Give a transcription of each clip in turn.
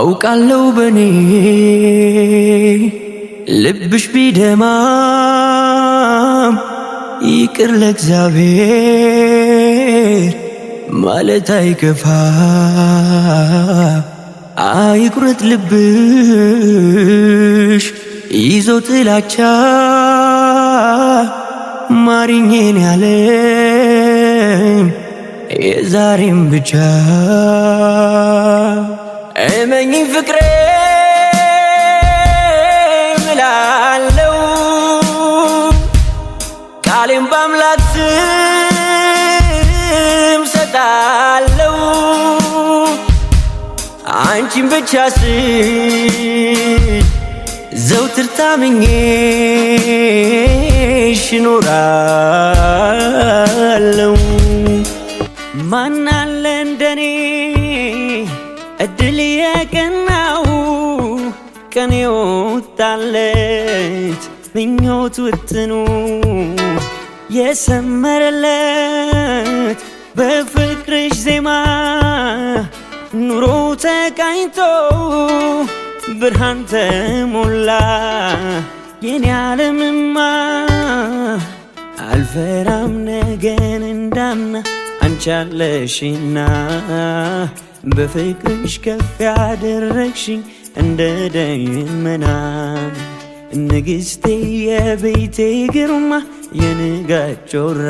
አውቃለሁ በኔ ልብሽ ቢደማም ይቅር ለእግዚአብሔር ማለት አይከፋ። አይቁረጥ ልብሽ ይዞ ጥላቻ ማሪኝን ያለም የዛሬም ብቻ እመኝ ፍቅሬ ምላለው ቃሌም በአምላክ ስም ሰጣለው አንቺን ብቻ ስል ዘውትር ታምኜሽ እኖራለው። ማናለ እንደኔ እድል የቀናው ቀን የወጣለት ምኞት ውጥኑ የሰመረለት በፍቅርሽ ዜማ ኑሮ ተቃኝቶ ብርሃን ተሞላ የኔ ዓለምማ። አልፈራም ነገን እንዳምና አንቺ አለሽና በፍቅርሽ ከፍ ያደረግሽኝ እንደ ደመና ንግሥቴ የቤቴ ግርማ የንጋት ጮራ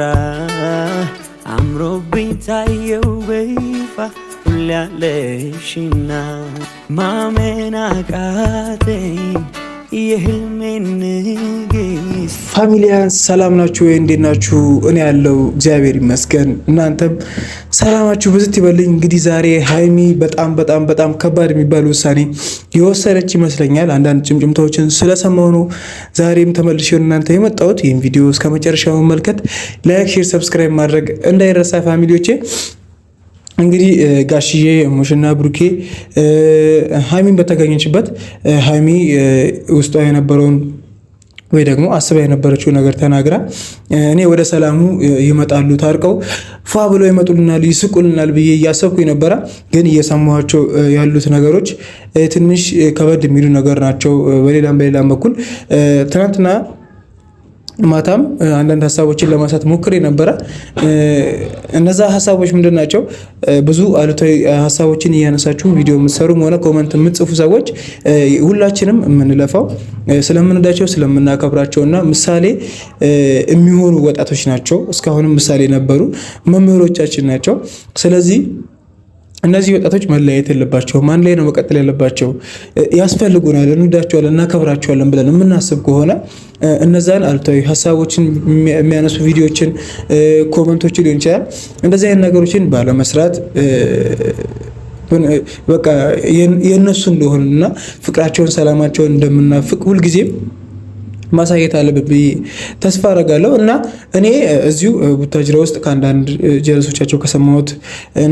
አምሮብኝ ታየው በይፋ ሁሌ ያለሽና ማመን አቃተኝ የህልሜን ንግሥት። ፋሚሊያን ሰላም ናችሁ ወይ? እንዴት ናችሁ? እኔ ያለው እግዚአብሔር ይመስገን፣ እናንተም ሰላማችሁ ብዝት ይበልኝ። እንግዲህ ዛሬ ሀይሚ በጣም ከባድ የሚባል ውሳኔ የወሰነች ይመስለኛል። አንዳንድ ጭምጭምታዎችን ስለሰማሁ ነው ዛሬም ተመልሼ እናንተ የመጣሁት። ይህን ቪዲዮ እስከ መጨረሻው መመልከት፣ ላይክ፣ ሼር፣ ሰብስክራይብ ማድረግ እንዳይረሳ ፋሚሊዎቼ። እንግዲህ ጋሽዬ ሙሽና ብሩኬ ሀይሚን በተገኘችበት ሀይሚ ውስጧ የነበረውን ወይ ደግሞ አስባ የነበረችው ነገር ተናግራ እኔ ወደ ሰላሙ ይመጣሉ ታርቀው ፏ ብለው ይመጡልናል ይስቁልናል ብዬ እያሰብኩኝ ነበረ። ግን እየሰማኋቸው ያሉት ነገሮች ትንሽ ከበድ የሚሉ ነገር ናቸው። በሌላም በኩል ትናንትና ማታም አንዳንድ ሀሳቦችን ለማንሳት ሞክሬ ነበረ። እነዛ ሀሳቦች ምንድን ናቸው? ብዙ አሉታዊ ሀሳቦችን እያነሳችሁ ቪዲዮ የምትሰሩም ሆነ ኮመንት የምትጽፉ ሰዎች ሁላችንም የምንለፋው ስለምንወዳቸው ስለምናከብራቸውና ምሳሌ የሚሆኑ ወጣቶች ናቸው። እስካሁንም ምሳሌ ነበሩ፣ መምህሮቻችን ናቸው። ስለዚህ እነዚህ ወጣቶች መለያየት የለባቸውም። አንድ ላይ ነው መቀጠል ያለባቸው። ያስፈልጉናል፣ እንወዳቸዋለን፣ እናከብራቸዋለን ብለን የምናስብ ከሆነ እነዛን አሉታዊ ሀሳቦችን የሚያነሱ ቪዲዮችን፣ ኮመንቶችን ሊሆን ይችላል እንደዚህ አይነት ነገሮችን ባለመስራት በቃ የእነሱ እንደሆነና ፍቅራቸውን፣ ሰላማቸውን እንደምናፍቅ ሁልጊዜም ማሳየት አለብን ብዬ ተስፋ አደርጋለሁ። እና እኔ እዚሁ ቡታጅራ ውስጥ ከአንዳንድ ጀለሶቻቸው ከሰማሁት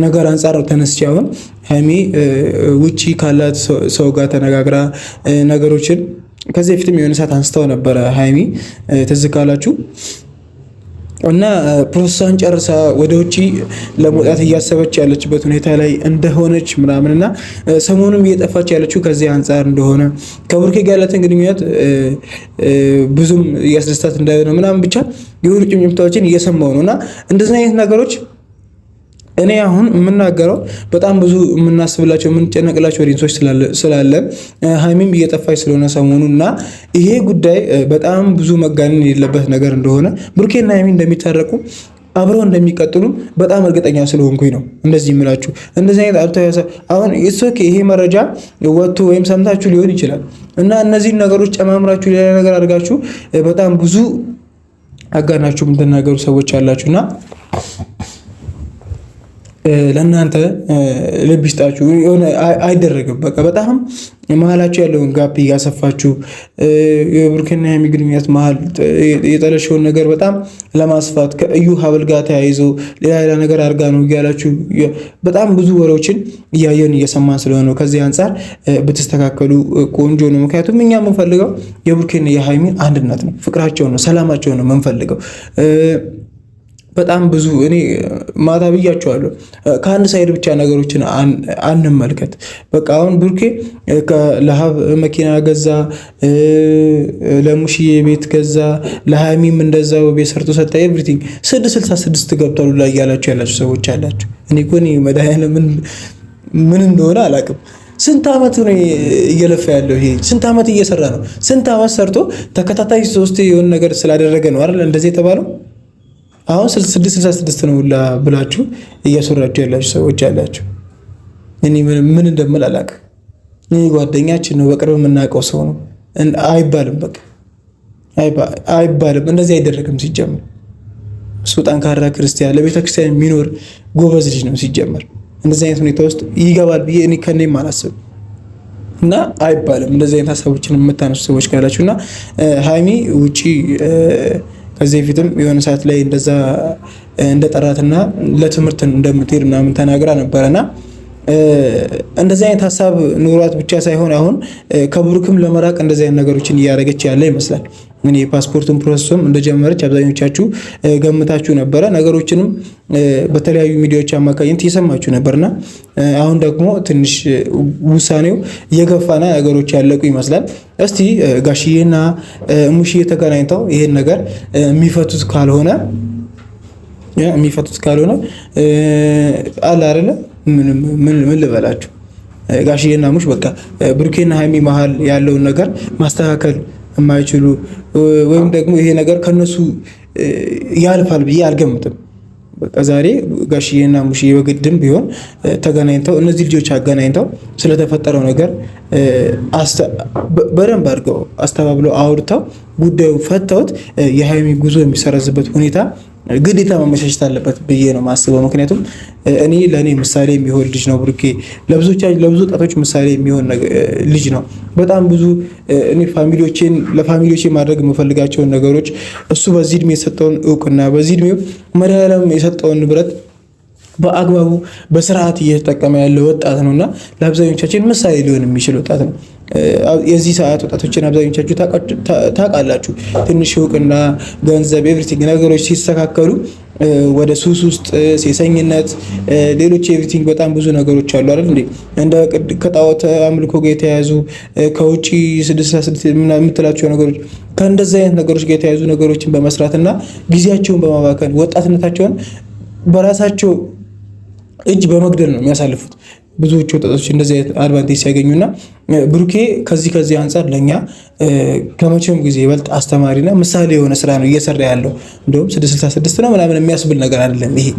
ነገር አንጻር ተነስቼ አሁን ሀይሚ ውጪ ካላት ሰው ጋር ተነጋግራ ነገሮችን ከዚህ በፊትም የሆነ ሰዓት አንስተው ነበረ ሀይሚ ትዝ ካላችሁ እና ፕሮሰሷን ጨርሳ ወደ ውጪ ለመውጣት እያሰበች ያለችበት ሁኔታ ላይ እንደሆነች ምናምንና ሰሞኑን እየጠፋች ያለችው ከዚህ አንጻር እንደሆነ ከብሩኬ ጋር ያላትን ግንኙነት ብዙም እያስደስታት እንዳይሆነ ምናምን ብቻ የሆኑ ጭምጭምታዎችን እየሰማሁ ነው። እና እንደዚህ አይነት ነገሮች እኔ አሁን የምናገረው በጣም ብዙ የምናስብላቸው የምንጨነቅላቸው ሪንሶች ስላለ ሀይሚም እየጠፋች ስለሆነ ሰሞኑና ይሄ ጉዳይ በጣም ብዙ መጋነን የሌለበት ነገር እንደሆነ ብሩኬና ሀይሚ እንደሚታረቁ አብረው እንደሚቀጥሉ በጣም እርግጠኛ ስለሆንኩኝ ነው እንደዚህ የምላችሁ። እንደዚህ አይነት አልታው አሁን እሶኬ ይሄ መረጃ ወጥቶ ወይም ሰምታችሁ ሊሆን ይችላል እና እነዚህን ነገሮች ጨማምራችሁ ሌላ ነገር አድርጋችሁ በጣም ብዙ አጋናችሁ የምትናገሩ ሰዎች አላችሁና ለእናንተ ልብ ይስጣችሁ። የሆነ አይደረግም። በቃ በጣም መሀላችሁ ያለውን ጋፕ እያሰፋችሁ የብሩኬና ሀይሚ ግንኙነት መሀል የጠለሸውን ነገር በጣም ለማስፋት ከእዩ ሀብል ጋር ተያይዞ ሌላ ነገር አድርጋ ነው እያላችሁ በጣም ብዙ ወሬዎችን እያየን እየሰማን ስለሆነ ከዚህ አንጻር ብትስተካከሉ ቆንጆ ነው። ምክንያቱም እኛ የምንፈልገው የብሩኬና የሀይሚን አንድነት ነው፣ ፍቅራቸውን ነው፣ ሰላማቸውን ነው የምንፈልገው። በጣም ብዙ እኔ ማታ ብያቸዋለሁ። ከአንድ ሳይድ ብቻ ነገሮችን አንመልከት። በቃ አሁን ብሩኬ ለሀብ መኪና ገዛ፣ ለሙሽዬ ቤት ገዛ፣ ለሃይሚም እንደዛው ቤት ሰርቶ ሰጠ። ኤቭሪቲንግ 666 ገብቷል ላይ ያላችሁ ሰዎች አላችሁ። እኔ እኮ መድኃኒዓለም ምን እንደሆነ አላውቅም። ስንት ዓመት ነው እየለፋ ያለው? ይሄ ስንት ዓመት እየሰራ ነው? ስንት ዓመት ሰርቶ ተከታታይ 3 የሆነ ነገር ስላደረገ ነው አይደል እንደዚህ የተባለው? አሁን 666 ነው ሁላ ብላችሁ እያሰራችሁ ያላችሁ ሰዎች አላችሁ። እኔ ምን እንደምል አላውቅም። እኔ ጓደኛችን ነው፣ በቅርብ የምናውቀው ሰው ነው አይባልም። በቃ አይባልም፣ እንደዚህ አይደረግም። ሲጀመር እሱ ጠንካራ ክርስቲያን ለቤተክርስቲያን የሚኖር ጎበዝ ልጅ ነው። ሲጀመር እንደዚህ አይነት ሁኔታ ውስጥ ይገባል ብዬ እኔ ከኔም አላስብም። እና አይባልም። እንደዚህ አይነት ሀሳቦችን የምታነሱ ሰዎች ካላችሁ እና ሃይሚ ውጪ ከዚህ በፊትም የሆነ ሰዓት ላይ እንደዛ እንደጠራትና ለትምህርት እንደምትሄድ ምናምን ተናግራ ነበረና እንደዚህ አይነት ሀሳብ ኑሯት ብቻ ሳይሆን አሁን ከብሩክም ለመራቅ እንደዚህ አይነት ነገሮችን እያደረገች ያለ ይመስላል። እኔ ፓስፖርቱን ፕሮሰሱም እንደጀመረች አብዛኞቻችሁ ገምታችሁ ነበረ። ነገሮችንም በተለያዩ ሚዲያዎች አማካኝነት እየሰማችሁ ነበርና አሁን ደግሞ ትንሽ ውሳኔው እየገፋና ነገሮች ያለቁ ይመስላል። እስቲ ጋሽዬና ሙሽዬ ተገናኝተው ይሄን ነገር የሚፈቱት ካልሆነ አለ አይደለ ምን ልበላችሁ ጋሽዬና ሙሽ በቃ ብሩኬና ሃይሚ መሀል ያለውን ነገር ማስተካከል የማይችሉ ወይም ደግሞ ይሄ ነገር ከነሱ ያልፋል ብዬ አልገምትም። በቃ ዛሬ ጋሽዬና ሙሽዬ በግድም ቢሆን ተገናኝተው እነዚህ ልጆች አገናኝተው ስለተፈጠረው ነገር በደንብ አድርገው አስተባብለው አውርተው ጉዳዩ ፈተውት የሃይሚ ጉዞ የሚሰረዝበት ሁኔታ ግዴታ መመቻቸት አለበት ብዬ ነው ማስበው። ምክንያቱም እኔ ለእኔ ምሳሌ የሚሆን ልጅ ነው ብሩኬ። ለብዙ ወጣቶች ምሳሌ የሚሆን ልጅ ነው። በጣም ብዙ እኔ ለፋሚሊዎቼ ማድረግ የምፈልጋቸውን ነገሮች እሱ በዚህ እድሜ የሰጠውን እውቅና በዚህ እድሜው መድኃኒዓለም የሰጠውን ንብረት በአግባቡ በስርዓት እየተጠቀመ ያለ ወጣት ነውና ለአብዛኞቻችን ምሳሌ ሊሆን የሚችል ወጣት ነው። የዚህ ሰዓት ወጣቶችን አብዛኞቻችሁ ታውቃላችሁ። ትንሽ እውቅና፣ ገንዘብ፣ ኤቭሪቲንግ ነገሮች ሲስተካከሉ ወደ ሱስ ውስጥ ሴሰኝነት፣ ሌሎች ኤቭሪቲንግ በጣም ብዙ ነገሮች አሉ አይደል እንዴ? እንደ ከጣዖት አምልኮ ጋር የተያያዙ ከውጪ 66 የምትላቸው ነገሮች ከእንደዚህ አይነት ነገሮች ጋር የተያያዙ ነገሮችን በመስራትና ጊዜያቸውን በማባከን ወጣትነታቸውን በራሳቸው እጅ በመግደል ነው የሚያሳልፉት ብዙዎቹ ወጣቶች እንደዚህ አይነት አድቫንቴጅ ሲያገኙና ብሩኬ ከዚህ አንጻር ለኛ ከመቼም ጊዜ ይበልጥ አስተማሪና ምሳሌ የሆነ ስራ ነው እየሰራ ያለው። እንደውም 666 ነው ምናምን የሚያስብል ነገር አይደለም። ይሄ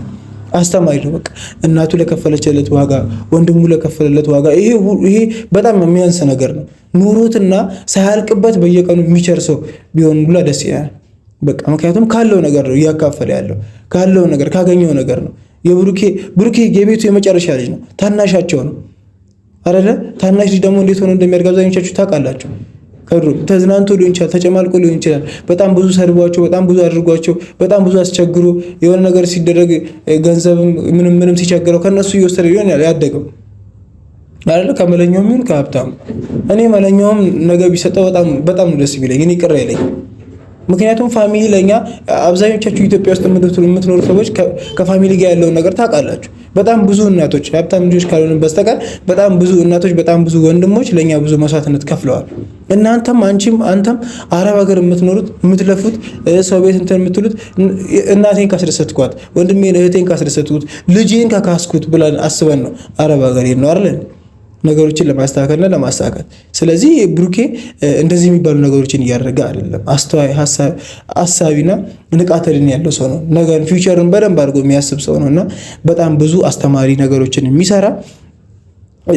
አስተማሪ ነው። በቃ እናቱ ለከፈለችለት ዋጋ፣ ወንድሙ ለከፈለለት ዋጋ ይሄ በጣም የሚያንስ ነገር ነው። ኑሮትና ሳያልቅበት በየቀኑ የሚቸር ሰው ቢሆን ሁላ ደስ ይላል። በቃ ምክንያቱም ካለው ነገር ነው እያካፈለ ያለው፣ ካለው ነገር ካገኘው ነገር ነው። ብሩኬ የቤቱ የመጨረሻ ልጅ ነው። ታናሻቸው ነው አይደለ? ታናሽ ልጅ ደግሞ እንዴት ሆኖ እንደሚያድግ አብዛኞቻችሁ ታውቃላችሁ። ከድሮ ተዝናንቶ ሊሆን ይችላል፣ ተጨማልቆ ሊሆን ይችላል። በጣም ብዙ ሰድቧቸው፣ በጣም ብዙ አድርጓቸው፣ በጣም ብዙ አስቸግሮ የሆነ ነገር ሲደረግ ገንዘብም ምንም ሲቸግረው ከነሱ እየወሰደ ሊሆን ያደገው አይደለ? ከመለኛውም ይሁን ከሀብታሙ። እኔ መለኛውም ነገ ቢሰጠው በጣም ደስ ቢለኝ፣ እኔ ቅር አይለኝ። ምክንያቱም ፋሚሊ ለኛ አብዛኞቻችሁ ኢትዮጵያ ውስጥ የምትኖሩ ሰዎች ከፋሚሊ ጋር ያለውን ነገር ታውቃላችሁ። በጣም ብዙ እናቶች ሀብታም ልጆች ካልሆነ በስተቀር በጣም ብዙ እናቶች፣ በጣም ብዙ ወንድሞች ለኛ ብዙ መስዋዕትነት ከፍለዋል። እናንተም አንተም አረብ ሀገር የምትኖሩት የምትለፉት ሰው ቤት እንትን የምትሉት እናቴን ካስደሰትኳት፣ ወንድሜን እህቴን ካስደሰትኩት፣ ልጄን ካካስኩት ብለን አስበን ነው አረብ ሀገር ነው አይደል ነገሮችን ለማስተካከልና ለማሳካት። ስለዚህ ብሩኬ እንደዚህ የሚባሉ ነገሮችን እያደረገ አይደለም። አስተዋይ ሀሳቢና ንቃተ ህሊና ያለው ሰው ነው። ነገን ፊውቸርን በደንብ አድርጎ የሚያስብ ሰው ነውና በጣም ብዙ አስተማሪ ነገሮችን የሚሰራ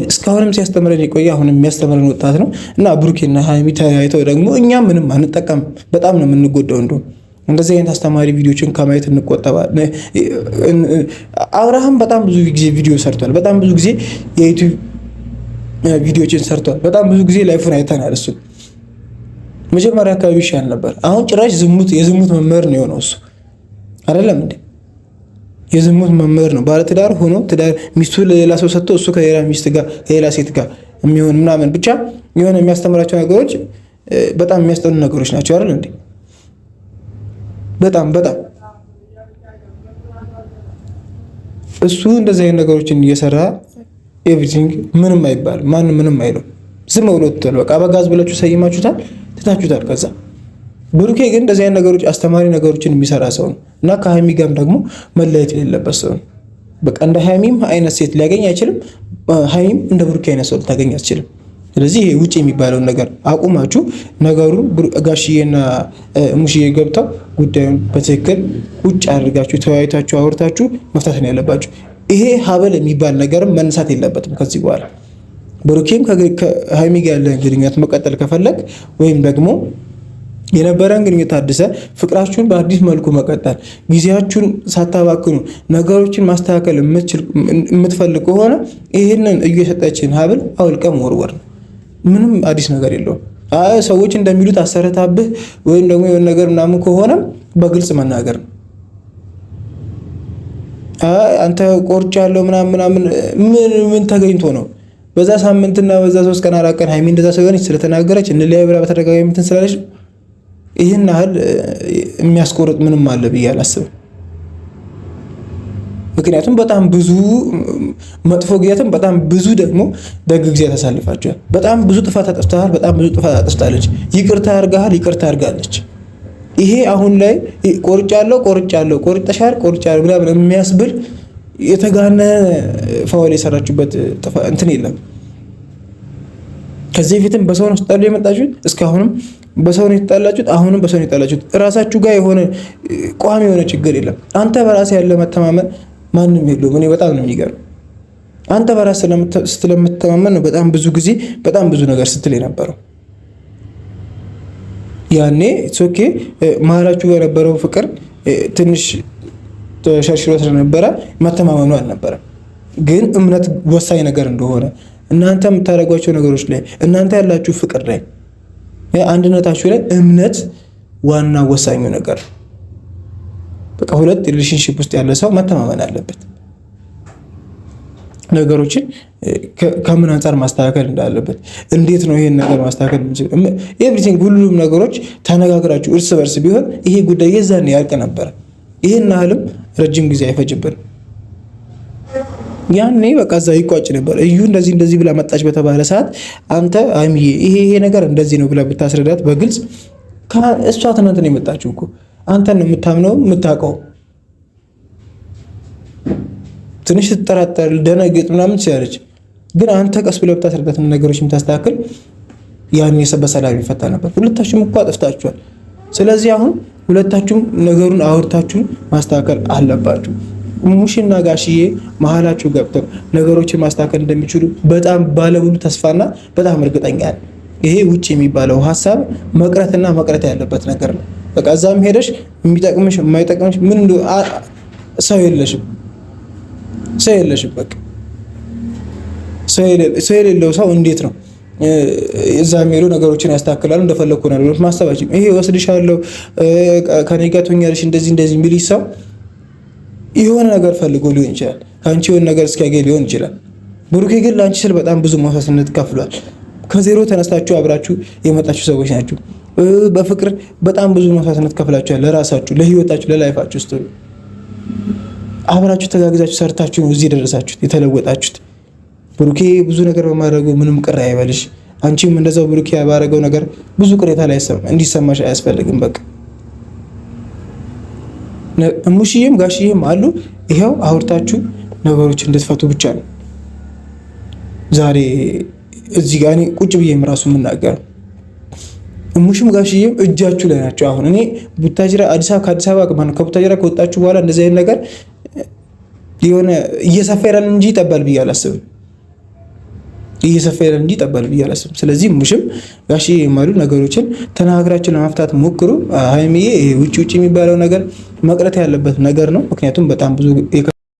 እስካሁንም ሲያስተምረን የቆየ አሁንም የሚያስተምረን ወጣት ነው እና ብሩኬና ሃይሚ ተያይተው ደግሞ እኛ ምንም አንጠቀም፣ በጣም ነው የምንጎዳው። እንደው እንደዚህ አይነት አስተማሪ ቪዲዮችን ከማየት እንቆጠባለን። አብርሃም በጣም ብዙ ጊዜ ቪዲዮ ሰርቷል። በጣም ብዙ ጊዜ የዩቲዩብ ቪዲዮችን ሰርቷል። በጣም ብዙ ጊዜ ላይፉን አይተናል። እሱ መጀመሪያ አካባቢ ይሻል ነበር። አሁን ጭራሽ የዝሙት መምህር ነው የሆነው እሱ አይደለም እንዴ? የዝሙት መምህር ነው። ባለትዳር ሆኖ ሚስቱ ለሌላ ሰው ሰጥቶ እሱ ከሌላ ሚስት ጋር ከሌላ ሴት ጋር የሚሆን ምናምን ብቻ የሆነ የሚያስተምራቸው ነገሮች በጣም የሚያስጠሉ ነገሮች ናቸው አይደል እንዴ? በጣም እሱ እንደዚህ አይነት ነገሮችን እየሰራ ኤቭሪቲንግ ምንም አይባልም፣ ማንም ምንም አይለው። ዝም ብሎ ትተል በቃ በጋዝ ብላችሁ ሰይማችሁታል፣ ትታችሁታል። ከዛ ብሩኬ ግን እንደዚህ አይነት ነገሮች አስተማሪ ነገሮችን የሚሰራ ሰው ነው እና ከሀይሚ ጋርም ደግሞ መለየት የሌለበት ሰው ነው። በቃ እንደ ሀይሚም አይነት ሴት ሊያገኝ አይችልም፣ ሀይሚም እንደ ብሩኬ አይነት ሰው ልታገኝ አትችልም። ስለዚህ ይሄ ውጭ የሚባለውን ነገር አቁማችሁ ነገሩን ጋሽዬና ሙሽዬ ገብተው ጉዳዩን በትክክል ውጭ አድርጋችሁ ተወያይታችሁ አውርታችሁ መፍታት ነው ያለባችሁ። ይሄ ሀበል የሚባል ነገርም መነሳት የለበትም ከዚህ በኋላ። ብሩኬም ከሀይሚ ጋር ያለን ግንኙነት መቀጠል ከፈለግ ወይም ደግሞ የነበረን ግንኙነት አድሰ ፍቅራችሁን በአዲስ መልኩ መቀጠል ጊዜያችሁን ሳታባክኑ ነገሮችን ማስተካከል የምትፈልግ ከሆነ ይህንን እየሰጠችን ሀብል አውልቀ መወርወር ነው። ምንም አዲስ ነገር የለውም። ሰዎች እንደሚሉት አሰረታብህ ወይም ደግሞ የሆነ ነገር ምናምን ከሆነም በግልጽ መናገር ነው። አንተ ቆርጫ ያለው ምናምን ምን ተገኝቶ ነው? በዛ ሳምንትና በዛ 3 ቀን 4 ቀን ሀይሚ እንደዛ ስለሆነች ስለተናገረች እንለያይ ብላ በተደጋጋሚ እንትን ስላለች ይህን ያህል የሚያስቆርጥ ምንም አለ ብዬ አላስብም። ምክንያቱም በጣም ብዙ መጥፎ ጊዜያትም በጣም ብዙ ደግሞ ደግ ጊዜያት ታሳልፋችኋል። በጣም ብዙ ጥፋት አጥፍተሃል፣ በጣም ብዙ ጥፋት አጥፍታለች። ይቅርታ ያርጋሃል፣ ይቅርታ ያርጋለች። ይሄ አሁን ላይ ቆርጫለሁ ቆርጠሻል ምናምን የሚያስብል የተጋነ ፋውል የሰራችሁበት እንትን የለም። ከዚህ በፊትም በሰው ነው ተጣሉ የመጣችሁት፣ እስካሁንም በሰው ነው የተጣላችሁት፣ አሁንም በሰው ነው የተጣላችሁት። እራሳችሁ ጋር የሆነ ቋሚ የሆነ ችግር የለም። አንተ በራስ ያለ መተማመን ማንም የለውም። እኔ በጣም ነው የሚገርም። አንተ በራስ ስለምትተማመን ነው በጣም ብዙ ጊዜ በጣም ብዙ ነገር ስትል የነበረው። ያኔ ኦኬ መሀላችሁ የነበረው ፍቅር ትንሽ ተሸርሽሮ ስለነበረ መተማመኑ አልነበረም። ግን እምነት ወሳኝ ነገር እንደሆነ እናንተ የምታደርጓቸው ነገሮች ላይ እናንተ ያላችሁ ፍቅር ላይ አንድነታችሁ ላይ እምነት ዋና ወሳኙ ነገር። በቃ ሁለት ሪሌሽንሺፕ ውስጥ ያለ ሰው መተማመን አለበት። ነገሮችን ከምን አንጻር ማስተካከል እንዳለበት፣ እንዴት ነው ይሄን ነገር ማስተካከል የምንችል፣ ኤቭሪቲንግ ሁሉም ነገሮች ተነጋግራችሁ እርስ በርስ ቢሆን ይሄ ጉዳይ የዛኔ ያልቅ ነበረ። ይሄን ያህልም ረጅም ጊዜ አይፈጅብን። ያኔ በቃ እዛ ይቋጭ ነበር። እዩ እንደዚህ ብላ መጣች በተባለ ሰዓት አንተ አይምዬ ይሄ ነገር እንደዚህ ነው ብላ ብታስረዳት በግልጽ እሷ ትናንት ነው የመጣችው እኮ አንተን ነው የምታምነው የምታውቀው። ትንሽ ትጠራጠር ደነገጥ ምናምን ትችላለች። ግን አንተ ቀስ ብለህ ብታስረዳት ነገሮች የምታስተካክል ያኔ በሰላም ይፈታ ነበር። ሁለታችሁም እኮ አጥፍታችኋል። ስለዚህ አሁን ሁለታችሁም ነገሩን አውርታችሁን ማስተካከል አለባችሁ። ሙሽና ጋሽዬ መሀላችሁ ገብተው ነገሮችን ማስተካከል እንደሚችሉ በጣም ባለሙሉ ተስፋና በጣም እርግጠኛ ነኝ። ይሄ ውጭ የሚባለው ሀሳብ መቅረትና መቅረት ያለበት ነገር ነው። በቃ እዛም ሄደሽ የሚጠቅምሽ የማይጠቅምሽ ምን ሰው የለሽም። በቃ ሰው የሌለው ሰው እንዴት ነው እዛም ሄዶ ነገሮችን ያስተካክላሉ እንደፈለኩ ነው ማሰባችን። ይሄ ወስድሻለሁ ከኔ ጋር ትሆኛለሽ እንደዚህ የሚል ሰው የሆነ ነገር ፈልጎ ሊሆን ይችላል። ከአንቺ የሆነ ነገር እስኪያገኝ ሊሆን ይችላል። ብሩኬ ግን ለአንቺ ስል በጣም ብዙ መስዋዕትነት ከፍሏል። ከዜሮ ተነስታችሁ አብራችሁ የመጣችሁ ሰዎች ናችሁ። በፍቅር በጣም ብዙ መስዋዕትነት ከፍላችኋል። ለራሳችሁ፣ ለህይወታችሁ፣ ለላይፋችሁ ውስጥ አብራችሁ ተጋግዛችሁ ሰርታችሁ ነው እዚህ ደረሳችሁት የተለወጣችሁት። ብሩኬ ብዙ ነገር በማድረጉ ምንም ቅር አይበልሽ። አንቺም እንደዛው ብሩኬ ባደረገው ነገር ብዙ ቅሬታ ላይ እንዲሰማሽ አያስፈልግም። በቃ ሙሽዬም ጋሽዬም አሉ። ይሄው አውርታችሁ ነገሮች እንድትፈቱ ብቻ ነው ዛሬ እዚህ ጋር እኔ ቁጭ ብዬም ራሱ የምናገረው። ሙሽም ጋሽዬም እጃችሁ ላይ ናቸው። አሁን እኔ ቡታጅራ ከአዲስ አበባ ከቡታጅራ ከወጣችሁ በኋላ እንደዚህ አይነት ነገር የሆነ እየሰፋ ይላል እንጂ ይጠባል ብዬ አላስብም። ስለዚህ ሙሽም ጋሽዬ የማሉ ነገሮችን ተናግራችሁ ለመፍታት ሞክሩ። ሀይሚዬ ውጭ የሚባለው ነገር መቅረት ያለበት ነገር ነው። ምክንያቱም በጣም ብዙ